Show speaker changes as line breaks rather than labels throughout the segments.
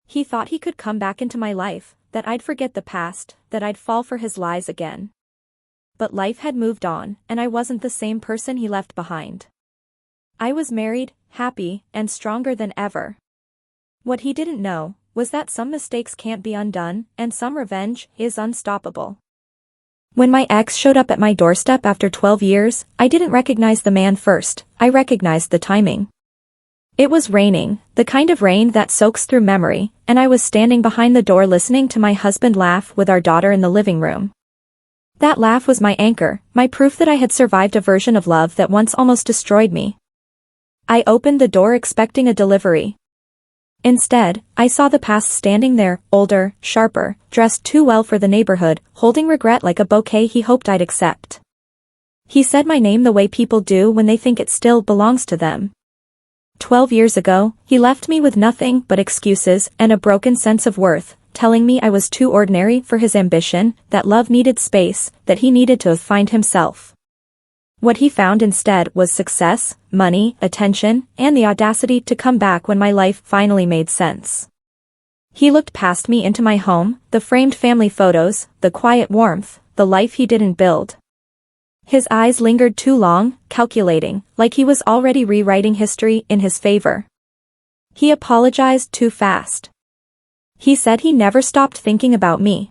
He thought he could come back into my life, that I'd forget the past, that I'd fall for his lies again. But life had moved on, and I wasn't the same person he left behind. I was married, happy, and stronger than ever. What he didn't know was that some mistakes can't be undone, and some revenge is unstoppable. When my ex showed up at my doorstep after 12 years, I didn't recognize the man first, I recognized the timing. It was raining, the kind of rain that soaks through memory, and I was standing behind the door listening to my husband laugh with our daughter in the living room. That laugh was my anchor, my proof that I had survived a version of love that once almost destroyed me. I opened the door expecting a delivery. Instead, I saw the past standing there, older, sharper, dressed too well for the neighborhood, holding regret like a bouquet he hoped I'd accept. He said my name the way people do when they think it still belongs to them. 12 years ago, he left me with nothing but excuses and a broken sense of worth, telling me I was too ordinary for his ambition, that love needed space, that he needed to find himself. What he found instead was success, money, attention, and the audacity to come back when my life finally made sense. He looked past me into my home, the framed family photos, the quiet warmth, the life he didn't build. His eyes lingered too long, calculating, like he was already rewriting history in his favor. He apologized too fast. He said he never stopped thinking about me.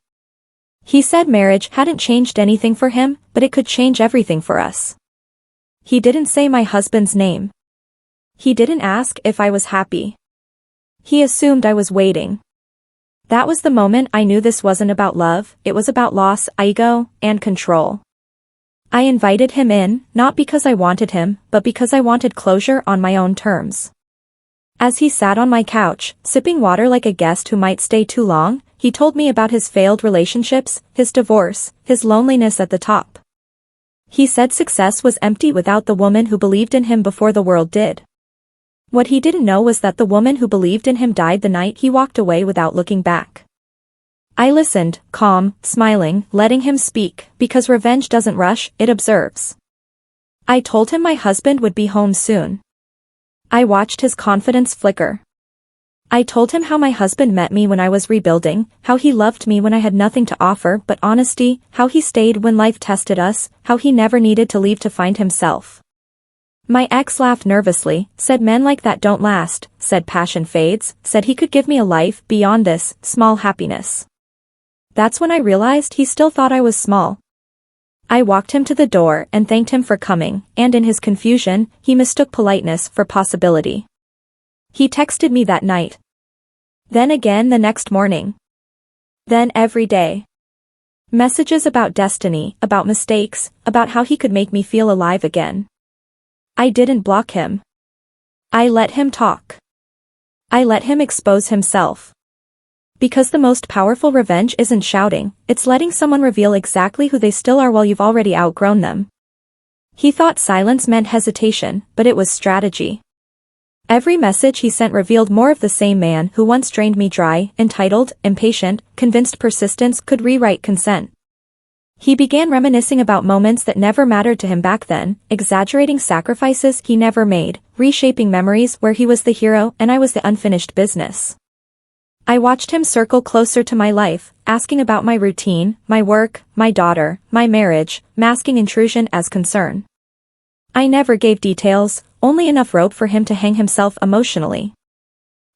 He said marriage hadn't changed anything for him, but it could change everything for us. He didn't say my husband's name. He didn't ask if I was happy. He assumed I was waiting. That was the moment I knew this wasn't about love, it was about loss, ego, and control. I invited him in, not because I wanted him, but because I wanted closure on my own terms. As he sat on my couch, sipping water like a guest who might stay too long, he told me about his failed relationships, his divorce, his loneliness at the top. He said success was empty without the woman who believed in him before the world did. What he didn't know was that the woman who believed in him died the night he walked away without looking back. I listened, calm, smiling, letting him speak, because revenge doesn't rush, it observes. I told him my husband would be home soon. I watched his confidence flicker. I told him how my husband met me when I was rebuilding, how he loved me when I had nothing to offer but honesty, how he stayed when life tested us, how he never needed to leave to find himself. My ex laughed nervously, said men like that don't last, said passion fades, said he could give me a life beyond this, small happiness. That's when I realized he still thought I was small. I walked him to the door and thanked him for coming, and in his confusion, he mistook politeness for possibility. He texted me that night. Then again the next morning. Then every day. Messages about destiny, about mistakes, about how he could make me feel alive again. I didn't block him. I let him talk. I let him expose himself. Because the most powerful revenge isn't shouting, it's letting someone reveal exactly who they still are while you've already outgrown them. He thought silence meant hesitation, but it was strategy. Every message he sent revealed more of the same man who once drained me dry, entitled, impatient, convinced persistence could rewrite consent. He began reminiscing about moments that never mattered to him back then, exaggerating sacrifices he never made, reshaping memories where he was the hero and I was the unfinished business. I watched him circle closer to my life, asking about my routine, my work, my daughter, my marriage, masking intrusion as concern. I never gave details, only enough rope for him to hang himself emotionally.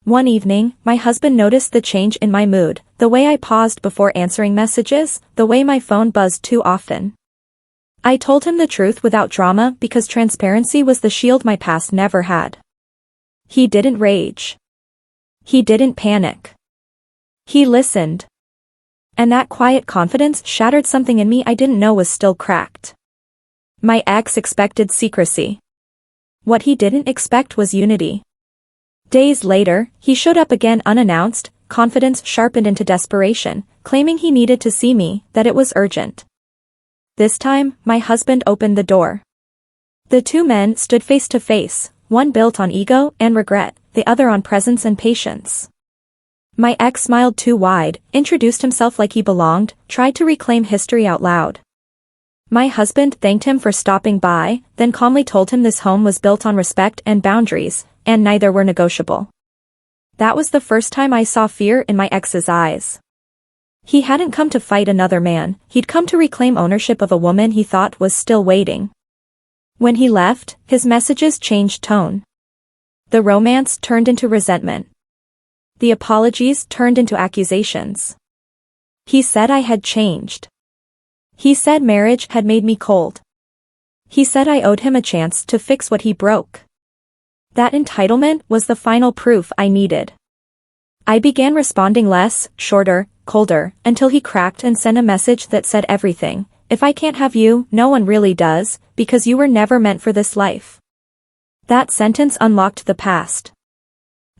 One evening, my husband noticed the change in my mood, the way I paused before answering messages, the way my phone buzzed too often. I told him the truth without drama because transparency was the shield my past never had. He didn't rage. He didn't panic. He listened. And that quiet confidence shattered something in me I didn't know was still cracked. My ex expected secrecy. What he didn't expect was unity. Days later, he showed up again unannounced, confidence sharpened into desperation, claiming he needed to see me, that it was urgent. This time, my husband opened the door. The two men stood face to face, one built on ego and regret, the other on presence and patience. My ex smiled too wide, introduced himself like he belonged, tried to reclaim history out loud. My husband thanked him for stopping by, then calmly told him this home was built on respect and boundaries, and neither were negotiable. That was the first time I saw fear in my ex's eyes. He hadn't come to fight another man, he'd come to reclaim ownership of a woman he thought was still waiting. When he left, his messages changed tone. The romance turned into resentment. The apologies turned into accusations. He said I had changed. He said marriage had made me cold. He said I owed him a chance to fix what he broke. That entitlement was the final proof I needed. I began responding less, shorter, colder, until he cracked and sent a message that said everything. If I can't have you, no one really does, because you were never meant for this life. That sentence unlocked the past.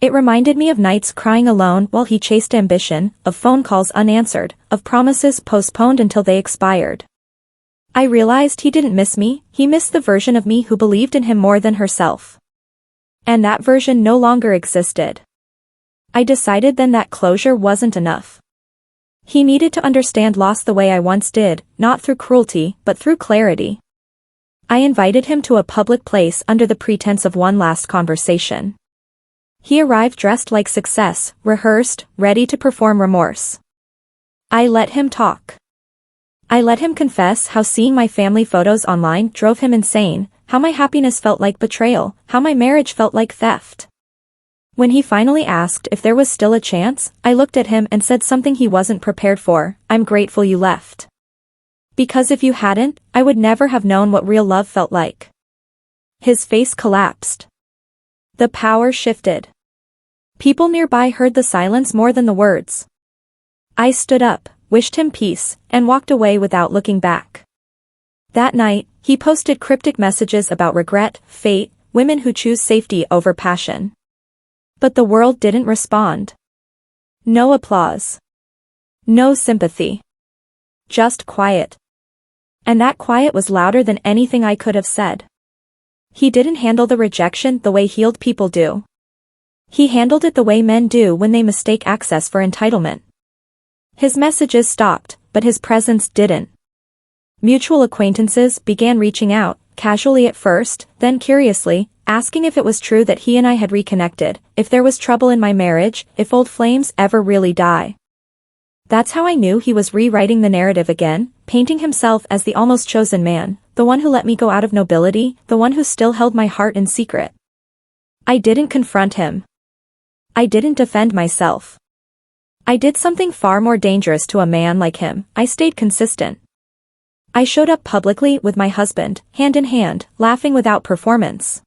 It reminded me of nights crying alone while he chased ambition, of phone calls unanswered, of promises postponed until they expired. I realized he didn't miss me, he missed the version of me who believed in him more than herself. And that version no longer existed. I decided then that closure wasn't enough. He needed to understand loss the way I once did, not through cruelty, but through clarity. I invited him to a public place under the pretense of one last conversation. He arrived dressed like success, rehearsed, ready to perform remorse. I let him talk. I let him confess how seeing my family photos online drove him insane, how my happiness felt like betrayal, how my marriage felt like theft. When he finally asked if there was still a chance, I looked at him and said something he wasn't prepared for: I'm grateful you left. Because if you hadn't, I would never have known what real love felt like. His face collapsed. The power shifted. People nearby heard the silence more than the words. I stood up, wished him peace, and walked away without looking back. That night, he posted cryptic messages about regret, fate, women who choose safety over passion. But the world didn't respond. No applause. No sympathy. Just quiet. And that quiet was louder than anything I could have said. He didn't handle the rejection the way healed people do. He handled it the way men do when they mistake access for entitlement. His messages stopped, but his presence didn't. Mutual acquaintances began reaching out, casually at first, then curiously, asking if it was true that he and I had reconnected, if there was trouble in my marriage, if old flames ever really die. That's how I knew he was rewriting the narrative again, painting himself as the almost chosen man, the one who let me go out of nobility, the one who still held my heart in secret. I didn't confront him. I didn't defend myself. I did something far more dangerous to a man like him: I stayed consistent. I showed up publicly with my husband, hand in hand, laughing without performance.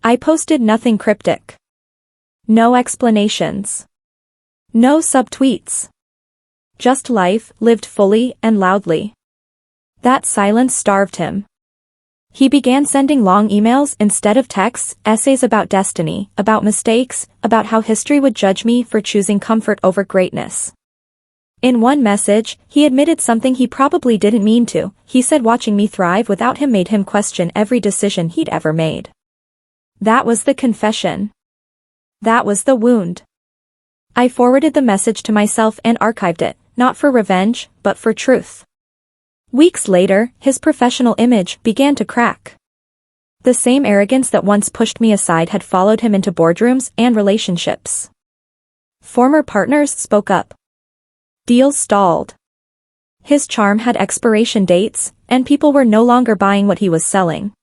I posted nothing cryptic. No explanations. No subtweets. Just life, lived fully and loudly. That silence starved him. He began sending long emails instead of texts, essays about destiny, about mistakes, about how history would judge me for choosing comfort over greatness. In one message, he admitted something he probably didn't mean to. He said watching me thrive without him made him question every decision he'd ever made. That was the confession. That was the wound. I forwarded the message to myself and archived it, not for revenge, but for truth. Weeks later, his professional image began to crack. The same arrogance that once pushed me aside had followed him into boardrooms and relationships. Former partners spoke up. Deals stalled. His charm had expiration dates, and people were no longer buying what he was selling.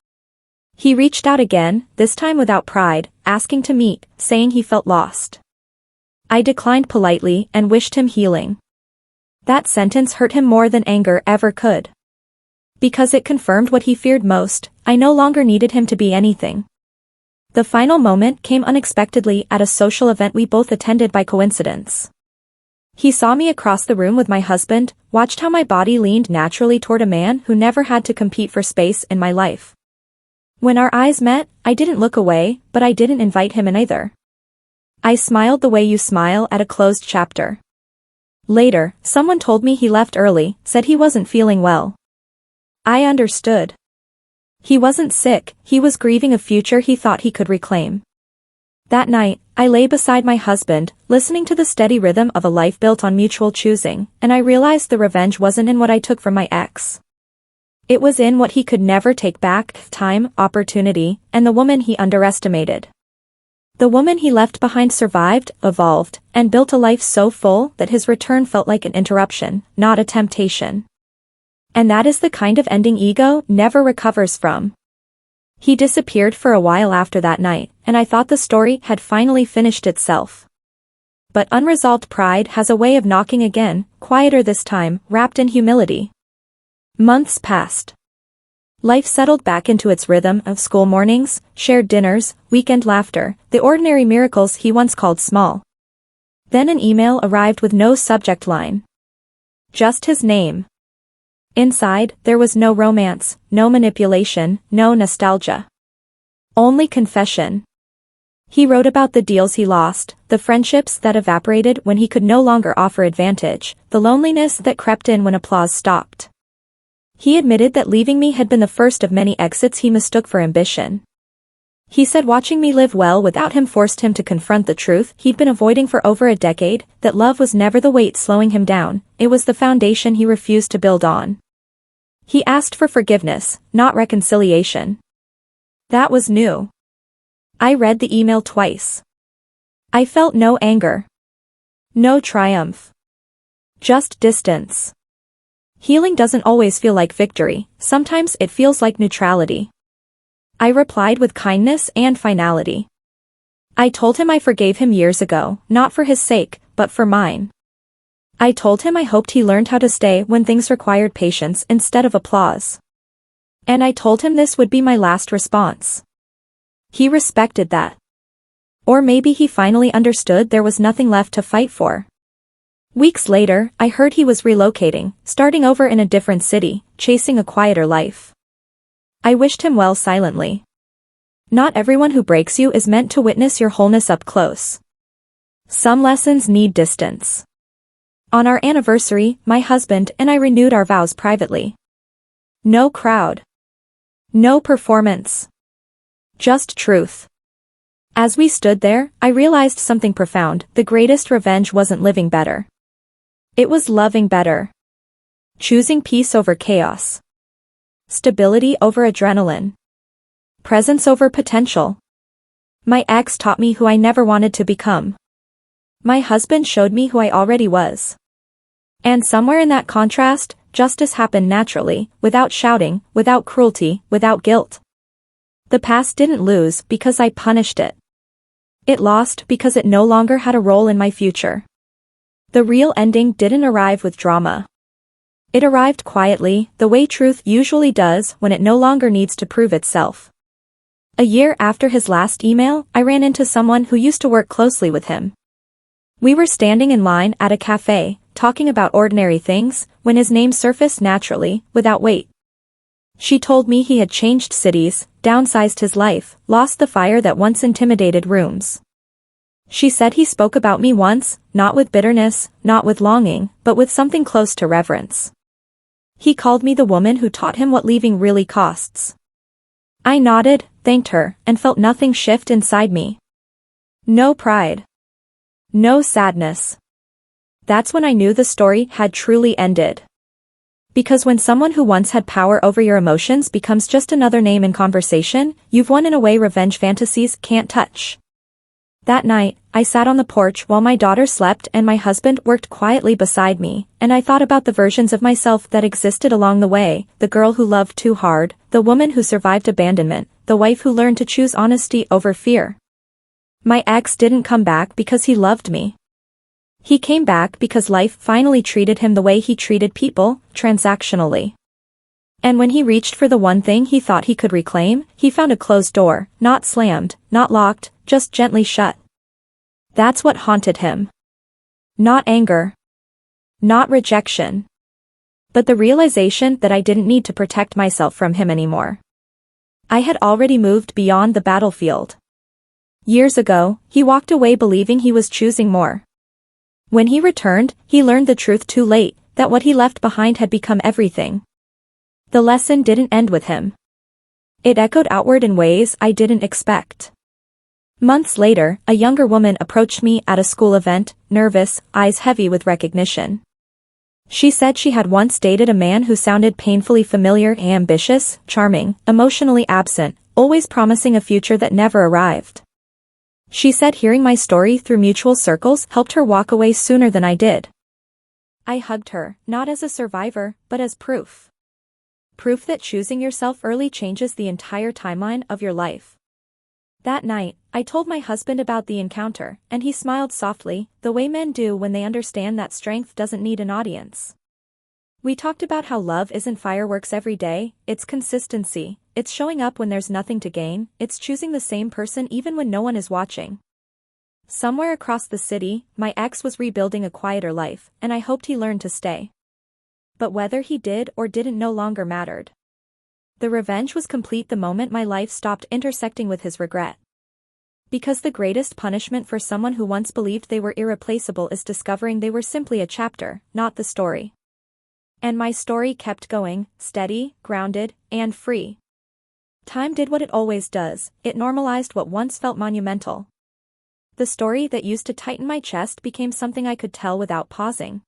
He reached out again, this time without pride, asking to meet, saying he felt lost. I declined politely and wished him healing. That sentence hurt him more than anger ever could. Because it confirmed what he feared most: I no longer needed him to be anything. The final moment came unexpectedly at a social event we both attended by coincidence. He saw me across the room with my husband, watched how my body leaned naturally toward a man who never had to compete for space in my life. When our eyes met, I didn't look away, but I didn't invite him in either. I smiled the way you smile at a closed chapter. Later, someone told me he left early, said he wasn't feeling well. I understood. He wasn't sick, he was grieving a future he thought he could reclaim. That night, I lay beside my husband, listening to the steady rhythm of a life built on mutual choosing, and I realized the revenge wasn't in what I took from my ex. It was in what he could never take back: time, opportunity, and the woman he underestimated. The woman he left behind survived, evolved, and built a life so full that his return felt like an interruption, not a temptation. And that is the kind of ending ego never recovers from. He disappeared for a while after that night, and I thought the story had finally finished itself. But unresolved pride has a way of knocking again, quieter this time, wrapped in humility. Months passed. Life settled back into its rhythm of school mornings, shared dinners, weekend laughter, the ordinary miracles he once called small. Then an email arrived with no subject line. Just his name. Inside, there was no romance, no manipulation, no nostalgia. Only confession. He wrote about the deals he lost, the friendships that evaporated when he could no longer offer advantage, the loneliness that crept in when applause stopped. He admitted that leaving me had been the first of many exits he mistook for ambition. He said watching me live well without him forced him to confront the truth he'd been avoiding for over a decade, that love was never the weight slowing him down, it was the foundation he refused to build on. He asked for forgiveness, not reconciliation. That was new. I read the email twice. I felt no anger. No triumph. Just distance. Healing doesn't always feel like victory, sometimes it feels like neutrality. I replied with kindness and finality. I told him I forgave him years ago, not for his sake, but for mine. I told him I hoped he learned how to stay when things required patience instead of applause. And I told him this would be my last response. He respected that. Or maybe he finally understood there was nothing left to fight for. Weeks later, I heard he was relocating, starting over in a different city, chasing a quieter life. I wished him well silently. Not everyone who breaks you is meant to witness your wholeness up close. Some lessons need distance. On our anniversary, my husband and I renewed our vows privately. No crowd. No performance. Just truth. As we stood there, I realized something profound: the greatest revenge wasn't living better. It was loving better. Choosing peace over chaos. Stability over adrenaline. Presence over potential. My ex taught me who I never wanted to become. My husband showed me who I already was. And somewhere in that contrast, justice happened naturally, without shouting, without cruelty, without guilt. The past didn't lose because I punished it. It lost because it no longer had a role in my future. The real ending didn't arrive with drama. It arrived quietly, the way truth usually does when it no longer needs to prove itself. A year after his last email, I ran into someone who used to work closely with him. We were standing in line at a cafe, talking about ordinary things, when his name surfaced naturally, without weight. She told me he had changed cities, downsized his life, lost the fire that once intimidated rooms. She said he spoke about me once, not with bitterness, not with longing, but with something close to reverence. He called me the woman who taught him what leaving really costs. I nodded, thanked her, and felt nothing shift inside me. No pride. No sadness. That's when I knew the story had truly ended. Because when someone who once had power over your emotions becomes just another name in conversation, you've won in a way revenge fantasies can't touch. That night, I sat on the porch while my daughter slept and my husband worked quietly beside me, and I thought about the versions of myself that existed along the way: the girl who loved too hard, the woman who survived abandonment, the wife who learned to choose honesty over fear. My ex didn't come back because he loved me. He came back because life finally treated him the way he treated people, transactionally. And when he reached for the one thing he thought he could reclaim, he found a closed door, not slammed, not locked, just gently shut. That's what haunted him. Not anger. Not rejection. But the realization that I didn't need to protect myself from him anymore. I had already moved beyond the battlefield. Years ago, he walked away believing he was choosing more. When he returned, he learned the truth too late, that what he left behind had become everything. The lesson didn't end with him. It echoed outward in ways I didn't expect. Months later, a younger woman approached me at a school event, nervous, eyes heavy with recognition. She said she had once dated a man who sounded painfully familiar: ambitious, charming, emotionally absent, always promising a future that never arrived. She said hearing my story through mutual circles helped her walk away sooner than I did. I hugged her, not as a survivor, but as proof. Proof that choosing yourself early changes the entire timeline of your life. That night, I told my husband about the encounter, and he smiled softly, the way men do when they understand that strength doesn't need an audience. We talked about how love isn't fireworks every day, it's consistency, it's showing up when there's nothing to gain, it's choosing the same person even when no one is watching. Somewhere across the city, my ex was rebuilding a quieter life, and I hoped he learned to stay. But whether he did or didn't no longer mattered. The revenge was complete the moment my life stopped intersecting with his regret. Because the greatest punishment for someone who once believed they were irreplaceable is discovering they were simply a chapter, not the story. And my story kept going, steady, grounded, and free. Time did what it always does, it normalized what once felt monumental. The story that used to tighten my chest became something I could tell without pausing.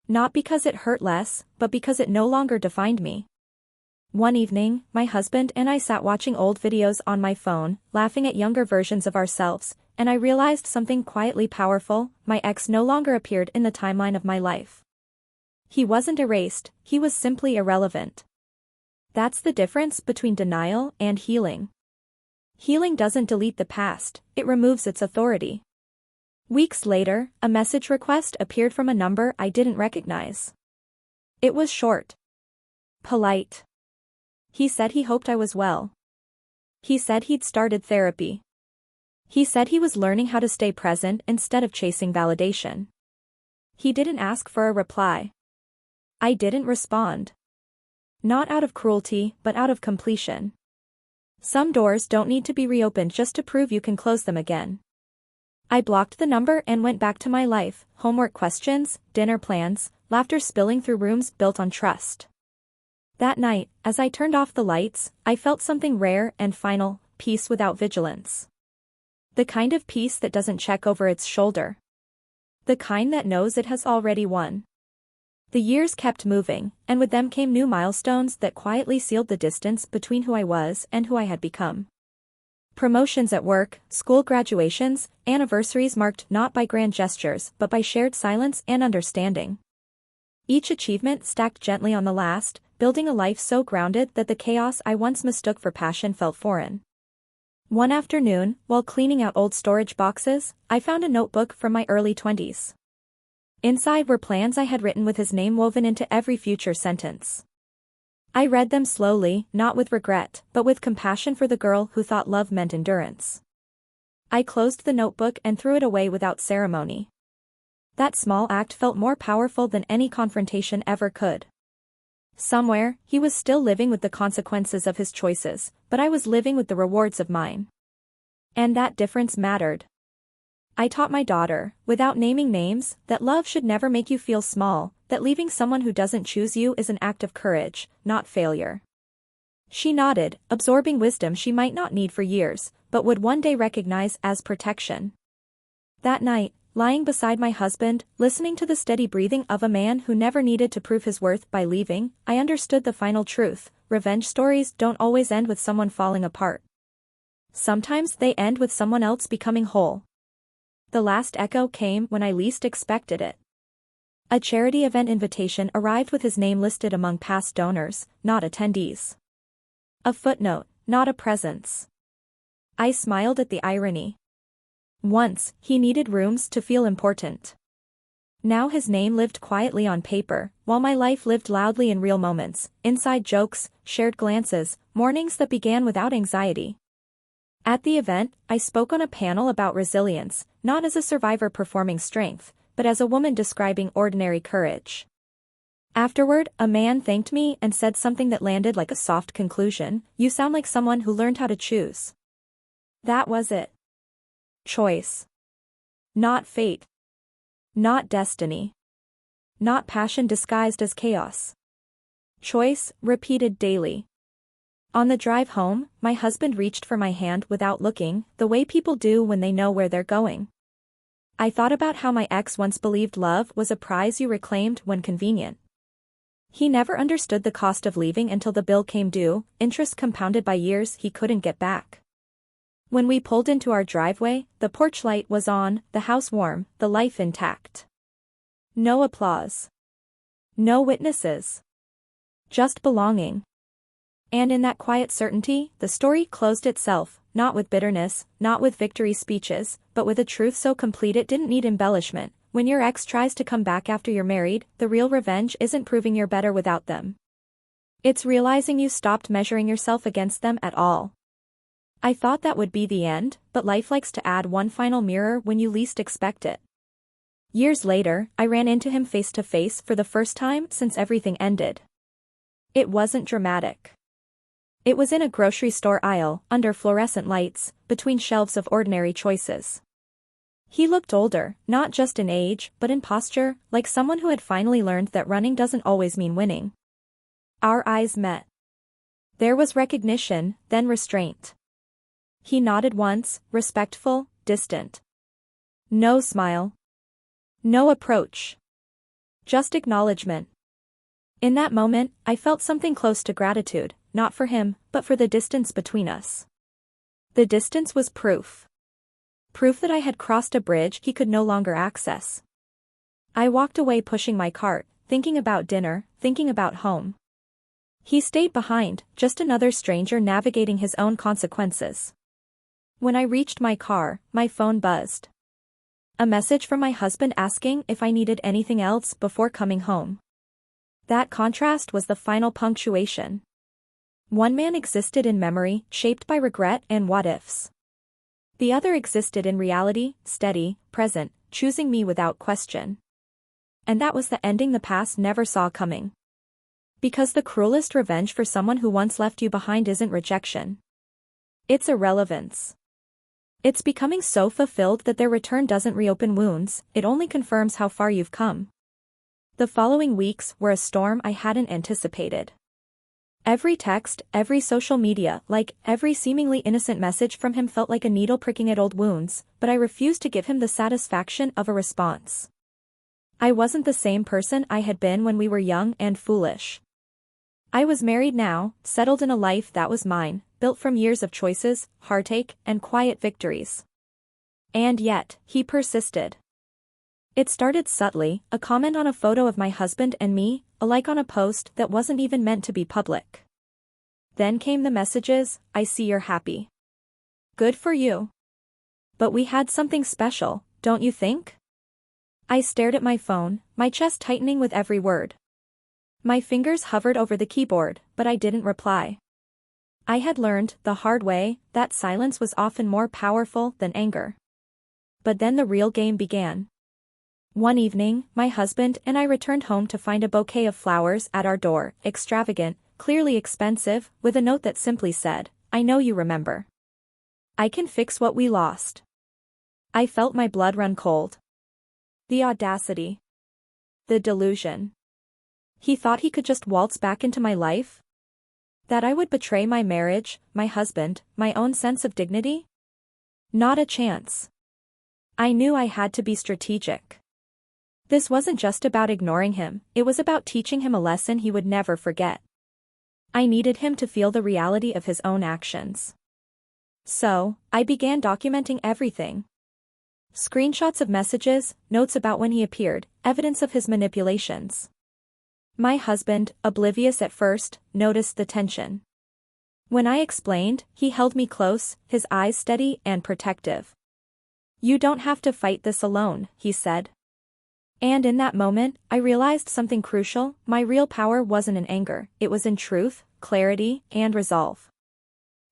Not because it hurt less, but because it no longer defined me. One evening, my husband and I sat watching old videos on my phone, laughing at younger versions of ourselves, and I realized something quietly powerful: my ex no longer appeared in the timeline of my life. He wasn't erased, he was simply irrelevant. That's the difference between denial and healing. Healing doesn't delete the past, it removes its authority. Weeks later, a message request appeared from a number I didn't recognize. It was short. Polite. He said he hoped I was well. He said he'd started therapy. He said he was learning how to stay present instead of chasing validation. He didn't ask for a reply. I didn't respond. Not out of cruelty, but out of completion. Some doors don't need to be reopened just to prove you can close them again. I blocked the number and went back to my life, homework questions, dinner plans, laughter spilling through rooms built on trust. That night, as I turned off the lights, I felt something rare and final: peace without vigilance. The kind of peace that doesn't check over its shoulder. The kind that knows it has already won. The years kept moving, and with them came new milestones that quietly sealed the distance between who I was and who I had become. Promotions at work, school graduations, anniversaries marked not by grand gestures but by shared silence and understanding. Each achievement stacked gently on the last, building a life so grounded that the chaos I once mistook for passion felt foreign. One afternoon, while cleaning out old storage boxes, I found a notebook from my early 20s. Inside were plans I had written with his name woven into every future sentence. I read them slowly, not with regret, but with compassion for the girl who thought love meant endurance. I closed the notebook and threw it away without ceremony. That small act felt more powerful than any confrontation ever could. Somewhere, he was still living with the consequences of his choices, but I was living with the rewards of mine. And that difference mattered. I taught my daughter, without naming names, that love should never make you feel small, that leaving someone who doesn't choose you is an act of courage, not failure. She nodded, absorbing wisdom she might not need for years, but would one day recognize as protection. That night, lying beside my husband, listening to the steady breathing of a man who never needed to prove his worth by leaving, I understood the final truth: revenge stories don't always end with someone falling apart. Sometimes they end with someone else becoming whole. The last echo came when I least expected it. A charity event invitation arrived with his name listed among past donors, not attendees. A footnote, not a presence. I smiled at the irony. Once, he needed rooms to feel important. Now his name lived quietly on paper, while my life lived loudly in real moments, inside jokes, shared glances, mornings that began without anxiety. At the event, I spoke on a panel about resilience, not as a survivor performing strength, but as a woman describing ordinary courage. Afterward, a man thanked me and said something that landed like a soft conclusion: "You sound like someone who learned how to choose." That was it. Choice. Not fate. Not destiny. Not passion disguised as chaos. Choice, repeated daily. On the drive home, my husband reached for my hand without looking, the way people do when they know where they're going. I thought about how my ex once believed love was a prize you reclaimed when convenient. He never understood the cost of leaving until the bill came due, interest compounded by years he couldn't get back. When we pulled into our driveway, the porch light was on, the house warm, the life intact. No applause. No witnesses. Just belonging. And in that quiet certainty, the story closed itself, not with bitterness, not with victory speeches, but with a truth so complete it didn't need embellishment. When your ex tries to come back after you're married, the real revenge isn't proving you're better without them. It's realizing you stopped measuring yourself against them at all. I thought that would be the end, but life likes to add one final mirror when you least expect it. Years later, I ran into him face to face for the first time since everything ended. It wasn't dramatic. It was in a grocery store aisle, under fluorescent lights, between shelves of ordinary choices. He looked older, not just in age, but in posture, like someone who had finally learned that running doesn't always mean winning. Our eyes met. There was recognition, then restraint. He nodded once, respectful, distant. No smile. No approach. Just acknowledgement. In that moment, I felt something close to gratitude, not for him, but for the distance between us. The distance was proof. Proof that I had crossed a bridge he could no longer access. I walked away pushing my cart, thinking about dinner, thinking about home. He stayed behind, just another stranger navigating his own consequences. When I reached my car, my phone buzzed. A message from my husband asking if I needed anything else before coming home. That contrast was the final punctuation. One man existed in memory, shaped by regret and what-ifs. The other existed in reality, steady, present, choosing me without question. And that was the ending the past never saw coming. Because the cruelest revenge for someone who once left you behind isn't rejection. It's irrelevance. It's becoming so fulfilled that their return doesn't reopen wounds, it only confirms how far you've come. The following weeks were a storm I hadn't anticipated. Every text, every social media, like every seemingly innocent message from him felt like a needle pricking at old wounds, but I refused to give him the satisfaction of a response. I wasn't the same person I had been when we were young and foolish. I was married now, settled in a life that was mine, built from years of choices, heartache, and quiet victories. And yet, he persisted. It started subtly, a comment on a photo of my husband and me, a like on a post that wasn't even meant to be public. Then came the messages, "I see you're happy. Good for you. But we had something special, don't you think?" I stared at my phone, my chest tightening with every word. My fingers hovered over the keyboard, but I didn't reply. I had learned, the hard way, that silence was often more powerful than anger. But then the real game began. One evening, my husband and I returned home to find a bouquet of flowers at our door, extravagant, clearly expensive, with a note that simply said, "I know you remember. I can fix what we lost." I felt my blood run cold. The audacity. The delusion. He thought he could just waltz back into my life? That I would betray my marriage, my husband, my own sense of dignity? Not a chance. I knew I had to be strategic. This wasn't just about ignoring him, it was about teaching him a lesson he would never forget. I needed him to feel the reality of his own actions. So, I began documenting everything. Screenshots of messages, notes about when he appeared, evidence of his manipulations. My husband, oblivious at first, noticed the tension. When I explained, he held me close, his eyes steady and protective. "You don't have to fight this alone," he said. And in that moment, I realized something crucial. My real power wasn't in anger, it was in truth, clarity, and resolve.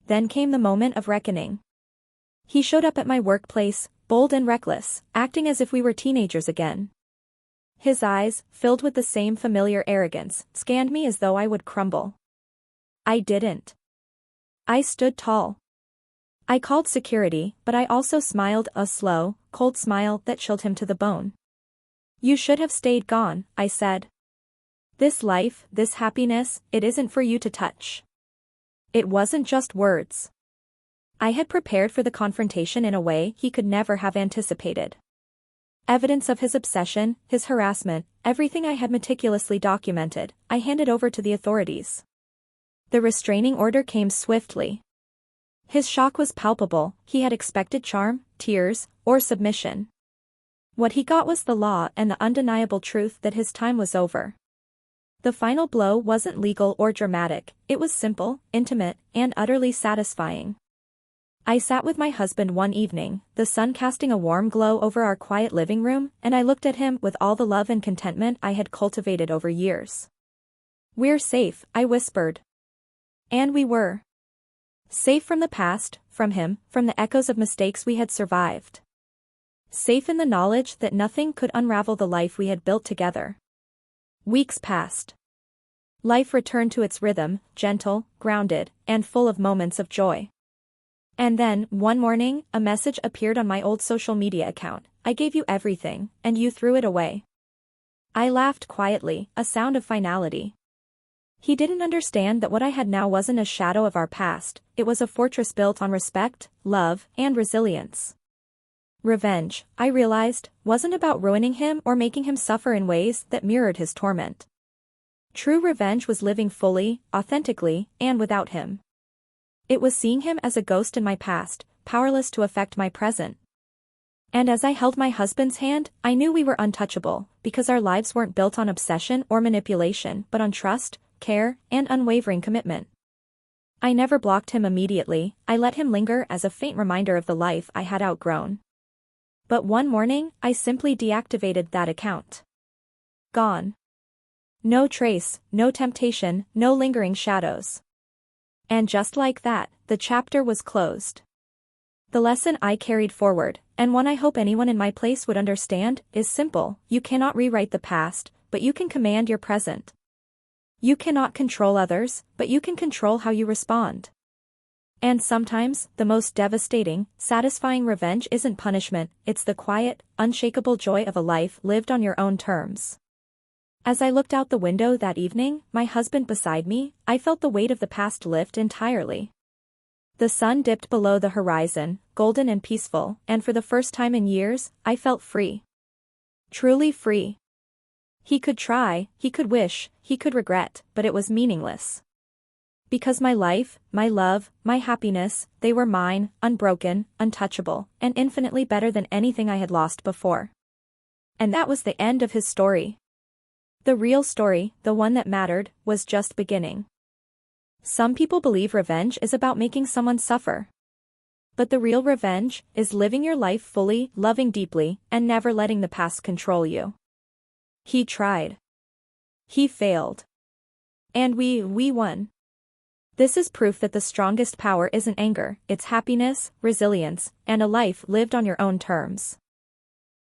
Then came the moment of reckoning. He showed up at my workplace, bold and reckless, acting as if we were teenagers again. His eyes, filled with the same familiar arrogance, scanned me as though I would crumble. I didn't. I stood tall. I called security, but I also smiled, a slow, cold smile that chilled him to the bone. "You should have stayed gone," I said. "This life, this happiness, it isn't for you to touch." It wasn't just words. I had prepared for the confrontation in a way he could never have anticipated. Evidence of his obsession, his harassment, everything I had meticulously documented, I handed over to the authorities. The restraining order came swiftly. His shock was palpable. He had expected charm, tears, or submission. What he got was the law and the undeniable truth that his time was over. The final blow wasn't legal or dramatic, it was simple, intimate, and utterly satisfying. I sat with my husband one evening, the sun casting a warm glow over our quiet living room, and I looked at him with all the love and contentment I had cultivated over years. "We're safe," I whispered. And we were. Safe from the past, from him, from the echoes of mistakes we had survived. Safe in the knowledge that nothing could unravel the life we had built together. Weeks passed. Life returned to its rhythm, gentle, grounded, and full of moments of joy. And then, one morning, a message appeared on my old social media account. "I gave you everything, and you threw it away." I laughed quietly, a sound of finality. He didn't understand that what I had now wasn't a shadow of our past, it was a fortress built on respect, love, and resilience. Revenge, I realized, wasn't about ruining him or making him suffer in ways that mirrored his torment. True revenge was living fully, authentically, and without him. It was seeing him as a ghost in my past, powerless to affect my present. And as I held my husband's hand, I knew we were untouchable, because our lives weren't built on obsession or manipulation but on trust, care, and unwavering commitment. I never blocked him immediately, I let him linger as a faint reminder of the life I had outgrown. But one morning, I simply deactivated that account. Gone. No trace, no temptation, no lingering shadows. And just like that, the chapter was closed. The lesson I carried forward, and one I hope anyone in my place would understand, is simple: you cannot rewrite the past, but you can command your present. You cannot control others, but you can control how you respond. And sometimes, the most devastating, satisfying revenge isn't punishment, it's the quiet, unshakable joy of a life lived on your own terms. As I looked out the window that evening, my husband beside me, I felt the weight of the past lift entirely. The sun dipped below the horizon, golden and peaceful, and for the first time in years, I felt free. Truly free. He could try, he could wish, he could regret, but it was meaningless. Because my life, my love, my happiness, they were mine, unbroken, untouchable, and infinitely better than anything I had lost before. And that was the end of his story. The real story, the one that mattered, was just beginning. Some people believe revenge is about making someone suffer. But the real revenge is living your life fully, loving deeply, and never letting the past control you. He tried. He failed. And we won. This is proof that the strongest power isn't anger, it's happiness, resilience, and a life lived on your own terms.